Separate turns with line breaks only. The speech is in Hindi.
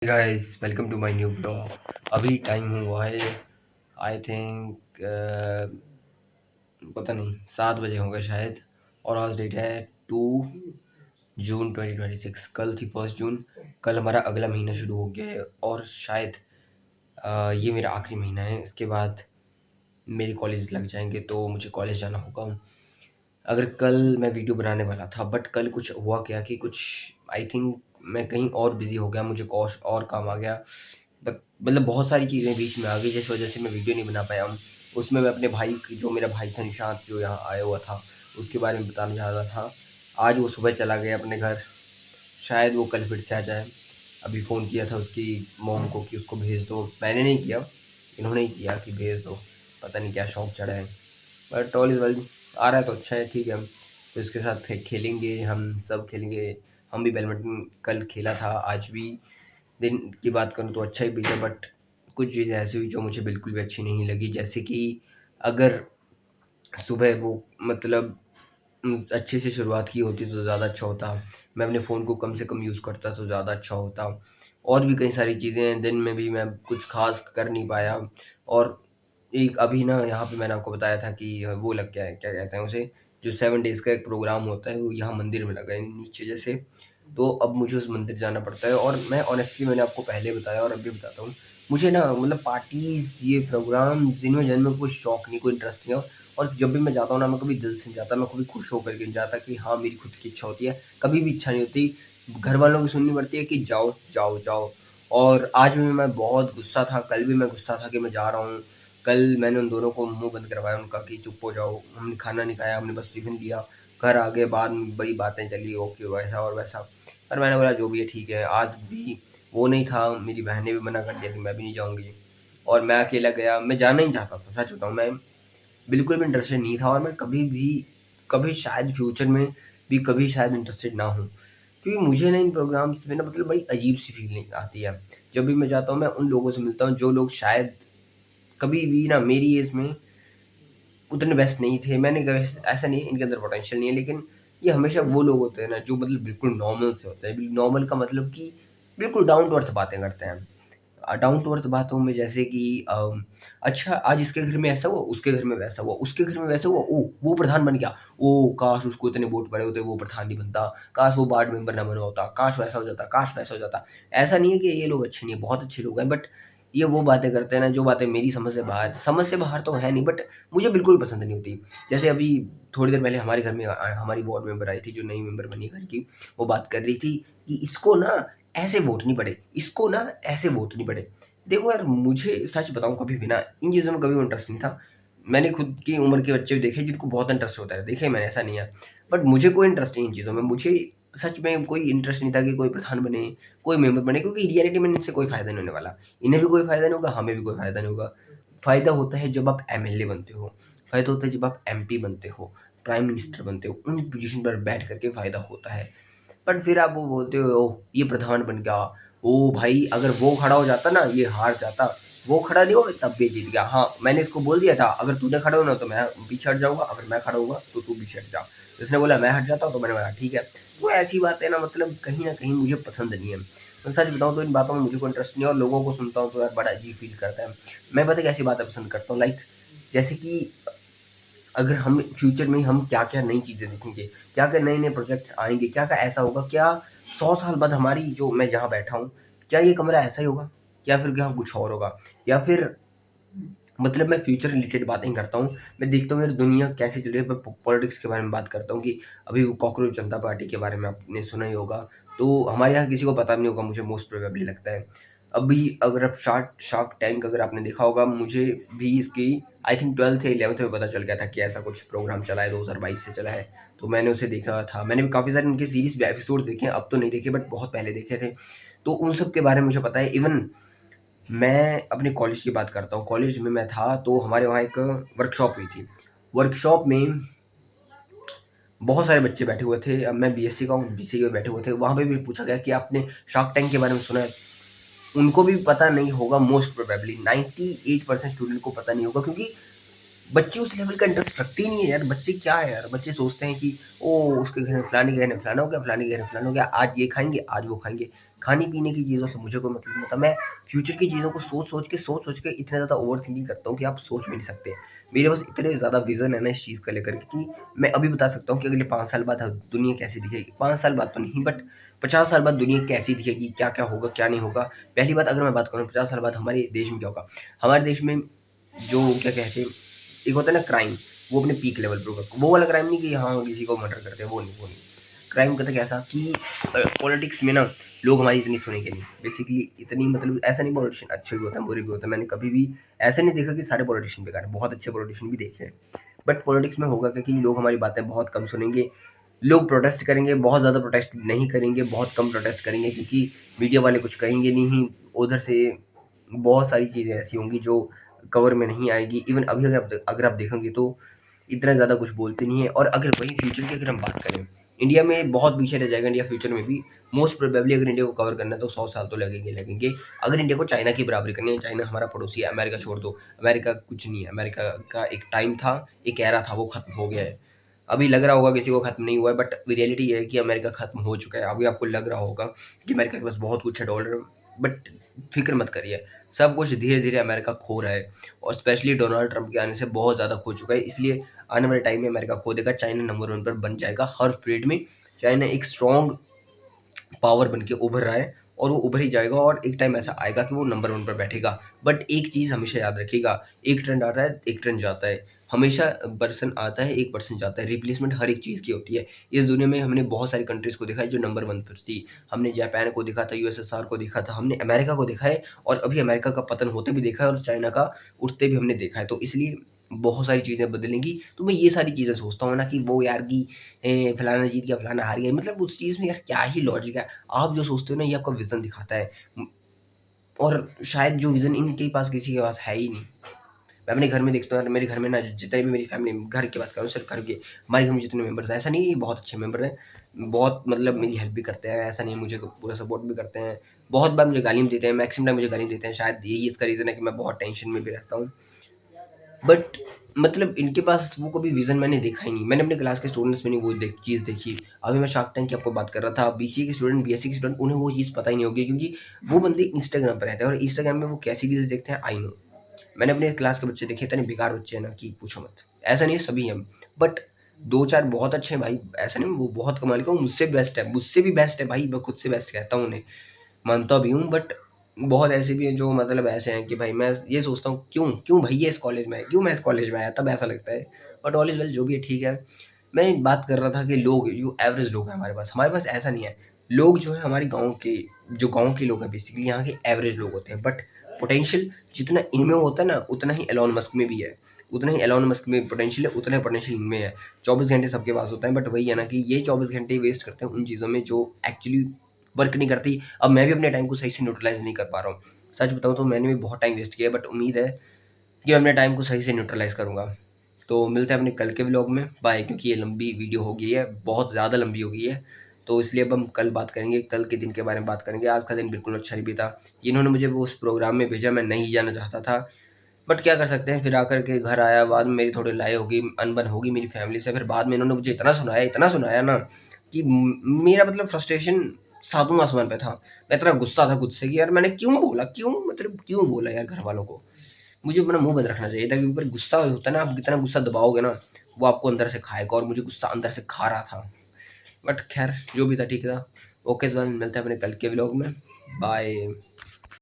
Guys welcome to my new blog. अभी टाइम हुआ है आई थिंक पता नहीं 7 बजे होंगे शायद। और आज डेट है 2 जून 2026। कल थी 1 जून। कल हमारा अगला महीना शुरू हो गया है और शायद ये मेरा आखिरी महीना है। इसके बाद मेरे कॉलेज लग जाएंगे तो मुझे कॉलेज जाना होगा। अगर कल मैं वीडियो बनाने वाला था बट कल कुछ हुआ क्या कि कुछ आई थिंक मैं कहीं और बिज़ी हो गया, मुझे कौश और काम आ गया। मतलब बहुत सारी चीज़ें बीच में आ गई जिस वजह से मैं वीडियो नहीं बना पाया हूँ। उसमें मैं अपने भाई की, जो मेरा भाई था निशांत, जो यहाँ आया हुआ था, उसके बारे में बताना चाह रहा था। आज वो सुबह चला गया अपने घर, शायद वो कल फिर से आ जाए। अभी फ़ोन किया था उसकी मॉम को कि उसको भेज दो, मैंने नहीं किया, इन्होंने ही किया कि भेज दो। पता नहीं क्या शौक चढ़ा है। बट ऑल इज़ वेल, आ रहा है तो अच्छा है, ठीक है। तो इसके साथ खेलेंगे, हम सब खेलेंगे। हम भी बैडमिंटन कल खेला था, आज भी। दिन की बात करूँ तो अच्छा ही बीता, बट कुछ चीज़ें ऐसी हुई जो मुझे बिल्कुल भी अच्छी नहीं लगी। जैसे कि अगर सुबह वो मतलब अच्छे से शुरुआत की होती तो ज़्यादा अच्छा होता। मैं अपने फ़ोन को कम से कम यूज़ करता तो ज़्यादा अच्छा होता। और भी कई सारी चीज़ें हैं, दिन में भी मैं कुछ ख़ास कर नहीं पाया। और एक अभी ना यहाँ पे मैंने आपको बताया था कि वो लग गया है, क्या कहते हैं उसे, जो 7 डेज़ का एक प्रोग्राम होता है, वो यहाँ मंदिर में लगा है नीचे जैसे। तो अब मुझे उस मंदिर जाना पड़ता है और मैं ऑनेस्टली, मैंने आपको पहले बताया और अब भी बताता हूँ, मुझे ना मतलब पार्टीज़, ये प्रोग्राम, जिनमें जन्म में कोई शौक नहीं, कोई इंटरेस्ट नहीं है। और जब भी मैं जाता हूँ ना, मैं कभी दिल से नहीं जाता, मैं कभी खुश होकर के नहीं जाता कि हाँ, मेरी खुद की इच्छा होती है, कभी भी इच्छा नहीं होती। घर वालों की सुननी पड़ती है कि जाओ, जाओ, जाओ। और आज भी मैं बहुत गुस्सा था, कल भी मैं गुस्सा था कि मैं जा रहा हूँ। कल मैंने उन दोनों को मुँह बंद करवाया उनका कि चुप हो जाओ, हमने खाना नहीं खाया, हमने बस टिफ़िन लिया, घर आ गए, बाद में बड़ी बातें चली, ओके वैसा और वैसा। पर मैंने बोला जो भी है ठीक है, आज भी वो नहीं था, मेरी बहन ने भी मना कर दिया कि मैं भी नहीं जाऊँगी और मैं अकेला गया। मैं जाना ही चाहता था, सच बताऊँ, मैं बिल्कुल भी इंटरेस्टेड नहीं था और मैं कभी शायद फ्यूचर में भी कभी शायद इंटरेस्टेड ना हूँ। क्योंकि मुझे ना इन प्रोग्राम्स में ना मतलब बड़ी अजीब-सी फीलिंग आती है। जब भी मैं जाता हूँ, मैं उन लोगों से मिलता हूँ जो लोग शायद कभी भी ना मेरी एज में उतने बेस्ट नहीं थे। मैंने कहा ऐसा नहीं है इनके अंदर पोटेंशियल नहीं है, लेकिन ये हमेशा वो लोग होते हैं ना जो मतलब बिल्कुल नॉर्मल से होते हैं। नॉर्मल का मतलब कि बिल्कुल डाउन टू अर्थ बातें करते हैं। डाउन टू अर्थ बातों में जैसे कि अच्छा आज इसके घर में ऐसा हुआ, उसके घर में वैसा हुआ, उसके घर में वैसा हुआ, ओह! वो प्रधान बन गया, ओह! काश उसको इतने वोट पड़े होते, वो प्रधान नहीं बनता, काश वो वार्ड मेंबर ना बना होता, काश वैसा हो जाता, काश वैसा हो जाता। ऐसा नहीं है कि ये लोग अच्छे नहीं हैं, बहुत अच्छे लोग हैं, बट ये वो बातें करते हैं ना जो बातें मेरी समझ से बाहर तो है नहीं, बट मुझे बिल्कुल पसंद नहीं होती। जैसे अभी थोड़ी देर पहले हमारे घर में हमारी वार्ड मेंबर आई थी, जो नई मेंबर बनी है घर की, वो बात कर रही थी कि इसको ना ऐसे वोट नहीं पड़े, इसको ना ऐसे वोट नहीं पड़े। देखो यार, मुझे सच बताऊँ, कभी भी ना इन चीज़ों में कभी इंटरेस्ट नहीं था। मैंने खुद की उम्र के बच्चे भी देखे जिनको बहुत इंटरेस्ट होता है, देखे मैंने, ऐसा नहीं है। बट मुझे कोई इंटरेस्ट नहीं इन चीज़ों में, मुझे सच में कोई इंटरेस्ट नहीं था कि कोई प्रधान बने, कोई मेंबर बने, क्योंकि रियलिटी में इनसे कोई फ़ायदा नहीं होने वाला। इन्हें भी कोई फ़ायदा नहीं होगा, हमें भी कोई फ़ायदा नहीं होगा। फ़ायदा होता है जब आप एमएलए बनते हो, फ़ायदा होता है जब आप एमपी बनते हो, प्राइम मिनिस्टर बनते हो, उन पोज़ीशन पर बैठ कर के फ़ायदा होता है। बट फिर आप वो बोलते हो, ओह! ये प्रधान बन गया, ओह भाई अगर वो खड़ा हो जाता ना, ये हार जाता, वो खड़ा नहीं हुआ तब भी जीत गया। हाँ, मैंने इसको बोल दिया था अगर तूने खड़ा होना तो मैं पीछे हट जाऊँगा, अगर मैं खड़ा हुआ तो तू पीछे हट जा। तो इसने बोला मैं हट जाता हूँ, तो मैंने बोला ठीक है। तो ऐसी बातें ना मतलब कहीं न कहीं मुझे पसंद नहीं है। मैं सच बताऊँ तो इन बातों में मुझे कोई इंटरेस्ट नहीं है और लोगों को सुनता हूँ तो यार बड़ा अजीब फ़ील करता है। मैं पता है कैसी बातें पसंद करता हूँ, लाइक जैसे कि अगर हम फ्यूचर में हम क्या-क्या नई चीज़ें देखेंगे, क्या-क्या नए-नए प्रोजेक्ट्स आएँगे, क्या-क्या ऐसा होगा, क्या 100 साल बाद हमारी जो मैं जहाँ बैठा हूँ, क्या ये कमरा ऐसा ही होगा? या फिर क्या कुछ और होगा? या फिर मतलब मैं फ्यूचर रिलेटेड बातें करता हूँ। मैं देखता हूँ यार दुनिया कैसे चल रही है, मैं पॉलिटिक्स के बारे में बात करता हूँ कि अभी वो कॉकरोच जनता पार्टी के बारे में आपने सुना ही होगा। तो हमारे यहाँ किसी को पता भी नहीं होगा, मुझे मोस्ट प्रोबेबली लगता है। अभी अगर आप शार्क शार्क टैंक अगर आपने देखा होगा, मुझे भी इसकी आई थिंक 12th या 11th में पता चल गया था कि ऐसा कुछ प्रोग्राम चला है, 2022 से चला है। तो मैंने उसे देखा था। मैंने भी काफ़ी सारे उनके सीरीज़ भी एपिसोड्स देखे हैं, अब तो नहीं देखे बट बहुत पहले देखे थे। तो उन सब के बारे में मुझे पता है। इवन मैं अपने कॉलेज की बात करता हूँ, कॉलेज में मैं था तो हमारे वहाँ एक वर्कशॉप हुई थी। वर्कशॉप में बहुत सारे बच्चे बैठे हुए थे, अब मैं बीएससी का हूँ, बीसीए में बैठे हुए थे। वहाँ पे भी पूछा गया कि आपने शार्क टैंक के बारे में सुना है? उनको भी पता नहीं होगा, मोस्ट प्रोबेबली 98% स्टूडेंट को पता नहीं होगा, क्योंकि बच्चे उस लेवल का इंटरेस्ट रखते ही नहीं है यार। बच्चे क्या है यार, बच्चे सोचते हैं कि ओह! उसके घर में फलाने के घर में फलाना हो गया, फलाने के घर में फलाना हो गया, आज ये खाएँगे, आज वो खाएँगे। खाने-पीने की चीज़ों से मुझे कोई मतलब नहीं होता। मैं फ्यूचर की चीज़ों को सोच-सोच के इतना ज़्यादा ओवरथिंकिंग करता हूँ कि आप सोच भी नहीं सकते। मेरे पास इतने ज़्यादा विज़न है ना इस चीज़ को लेकर के कि मैं अभी बता सकता हूँ कि अगले 5 साल बाद दुनिया कैसी दिखेगी। 5 साल बाद तो नहीं, बट 50 साल बाद दुनिया कैसी दिखेगी, क्या-क्या होगा, क्या नहीं होगा। पहली बात अगर मैं बात करूँ 50 साल बाद हमारे देश में क्या होगा? हमारे देश में जो क्या कहते हैं, एक होता है ना क्राइम, वो अपने पीक लेवल पे होगा। वो वाला क्राइम नहीं कि हाँ, किसी को मर्डर करते हैं, वो नहीं। क्राइम कहते कैसा कि पॉलिटिक्स में ना लोग हमारी इतनी सुनेंगे नहीं। बेसिकली इतनी मतलब ऐसा नहीं, पॉलिटिशियन अच्छे भी होते हैं, बुरे भी होते हैं। मैंने कभी भी ऐसा नहीं देखा कि सारे पॉलिटिशियन बेकार हैं, बहुत अच्छे पॉलिटिशियन भी देखे हैं। बट पॉलिटिक्स में होगा क्या कि लोग हमारी बातें बहुत कम सुनेंगे। लोग प्रोटेस्ट करेंगे, बहुत ज़्यादा प्रोटेस्ट नहीं करेंगे, बहुत कम प्रोटेस्ट करेंगे क्योंकि मीडिया वाले कुछ कहेंगे नहीं। उधर से बहुत सारी चीज़ें ऐसी होंगी जो कवर में नहीं आएगी। इवन अभी अगर आप देखेंगे तो इतना ज़्यादा कुछ बोलते नहीं है। और अगर वही फ्यूचर की अगर हम बात करें, इंडिया में बहुत पीछे रह जाएगा इंडिया फ्यूचर में भी। मोस्ट प्रोबेबली अगर इंडिया को कवर करना है तो 100 साल तो लगेंगे। अगर इंडिया को चाइना की बराबरी करनी है, चाइना हमारा पड़ोसी है, अमेरिका छोड़ दो। अमेरिका कुछ नहीं है, अमेरिका का एक टाइम था, एक एरा था, वो खत्म हो गया है। अभी लग रहा होगा किसी को खत्म नहीं हुआ है, बट रियलिटी ये है कि अमेरिका खत्म हो चुका है। अभी आपको लग रहा होगा कि अमेरिका के पास बहुत कुछ है, डॉलर, बट फ़िक्र मत करिए, सब कुछ धीरे-धीरे अमेरिका खो रहा है। और स्पेशली डोनाल्ड ट्रंप के आने से बहुत ज़्यादा खो चुका है। इसलिए आने वाले टाइम में अमेरिका खो देगा, चाइना नंबर 1 पर बन जाएगा हर फील्ड में। चाइना एक स्ट्रॉन्ग पावर बन के उभर रहा है और वो उभर ही जाएगा और एक टाइम ऐसा आएगा कि वो नंबर 1 पर बैठेगा। बट एक चीज़ हमेशा याद रखिएगा, एक ट्रेंड आता है, एक ट्रेंड जाता है। हमेशा पर्सन आता है, एक पर्सन जाता है। रिप्लेसमेंट हर एक चीज़ की होती है। इस दुनिया में हमने बहुत सारी कंट्रीज़ को देखा है जो नंबर 1 पर थी। हमने जापान को देखा था, यूएसएसआर को देखा था, हमने अमेरिका को देखा है और अभी अमेरिका का पतन होते भी देखा है और चाइना का उठते भी हमने देखा है। तो इसलिए बहुत सारी चीज़ें बदलेंगी। तो मैं ये सारी चीज़ें सोचता हूँ ना कि वो यार कि फलाना जीत गया, फलाना हार गया। मतलब उस चीज़ में यार क्या ही लॉजिक है। आप जो सोचते हो ना ये आपका विज़न दिखाता है। और शायद जो विज़न इनके पास किसी के पास है ही नहीं। मैं अपने घर में देखता हूँ यार, मेरे घर में ना जितने भी मेरी फैमिली, घर की बात करूँ सिर्फ़ घर के, हमारे घर में जितने मेंबर्स हैं, ऐसा नहीं है, ये बहुत अच्छे मेंबर हैं। बहुत मतलब मेरी हेल्प भी करते हैं, ऐसा नहीं है, मुझे पूरा सपोर्ट भी करते हैं। बहुत बार मुझे गाली भी देते हैं, मैक्सिमम टाइम मुझे गाली देते हैं। शायद यही इसका रीज़न है कि मैं बहुत टेंशन में भी रहता हूँ। बट मतलब इनके पास वो कभी विज़न मैंने देखा ही नहीं। मैंने अपने क्लास के स्टूडेंट्स में नहीं वो चीज़ देखी। अभी मैं शार्क टैंक की आपको बात कर रहा था, बीसीए के स्टूडेंट, बीएससी के स्टूडेंट, उन्हें वो चीज़ पता ही नहीं होगी क्योंकि वो बंदे इंस्टाग्राम पे रहते हैं और इंस्टाग्राम में वो कैसी रील्स देखते हैं, आई नो। मैंने अपने क्लास के बच्चे देखे, इतने बेकार बच्चे हैं ना कि पूछो मत। ऐसा नहीं है सभी हैं, बट 2-4 बहुत अच्छे हैं भाई, ऐसा नहीं वो बहुत कमाल के, वो मुझसे बेस्ट है, मुझसे भी बेस्ट है भाई, मैं खुद से बेस्ट कहता हूँ उन्हें। मानता भी हूँ, बट बहुत ऐसे भी हैं जो मतलब ऐसे हैं कि भाई मैं ये सोचता हूँ क्यों क्यों भाई ये इस कॉलेज में है, क्यों मैं इस कॉलेज में आया, तब ऐसा लगता है। बट ऑल इज वेल, जो भी है ठीक है। मैं बात कर रहा था कि लोग जो एवरेज लोग हैं हमारे पास ऐसा नहीं है। लोग जो है हमारे गाँव के, जो गाँव के लोग हैं बेसिकली यहाँ के एवरेज लोग होते हैं, बट पोटेंशियल जितना इनमें होता है ना उतना ही एलोन मस्क में भी है। उतना ही एलोन मस्क में पोटेंशियल है, उतना ही पोटेंशियल इनमें है। 24 घंटे सबके पास होता है, बट वही है ना कि ये 24 घंटे वेस्ट करते हैं उन चीज़ों में जो एक्चुअली वर्क नहीं करती। अब मैं भी अपने टाइम को सही से न्यूट्रलाइज़ नहीं कर पा रहा हूँ। सच बताऊँ तो मैंने भी बहुत टाइम वेस्ट किया है, बट उम्मीद है कि मैं अपने टाइम को सही से न्यूट्रलाइज़ करूँगा। तो मिलते हैं अपने कल के व्लॉग में। बाय, क्योंकि ये लंबी वीडियो हो गई है, बहुत ज़्यादा लंबी हो गई है। तो इसलिए अब हम कल बात करेंगे, कल के दिन के बारे में बात करेंगे। आज का दिन बिल्कुल अच्छा नहीं बीता। इन्होंने मुझे वो उस प्रोग्राम में भेजा, मैं नहीं जाना चाहता था, बट क्या कर सकते हैं। फिर आकर के घर आया, बाद में मेरी थोड़ी लड़ाई होगी, अनबन होगी मेरी फैमिली से। फिर बाद में इन्होंने मुझे इतना सुनाया ना कि मेरा मतलब फ्रस्ट्रेशन सातवें आसमान पे था। मैं इतना गुस्सा था खुद से कि यार मैंने क्यों बोला? क्यों मतलब क्यों बोला यार घरवालों को? मुझे अपना मुँह बंद रखना चाहिए था क्योंकि फिर गुस्सा होता है ना, आप जितना गुस्सा दबाओगे ना, वो आपको अंदर से खाएगा और मुझे गुस्सा अंदर से खा रहा था। बट ख़ैर जो भी था ठीक था। ओके, इस बार मिलते हैं अपने कल के व्लॉग में। बाय।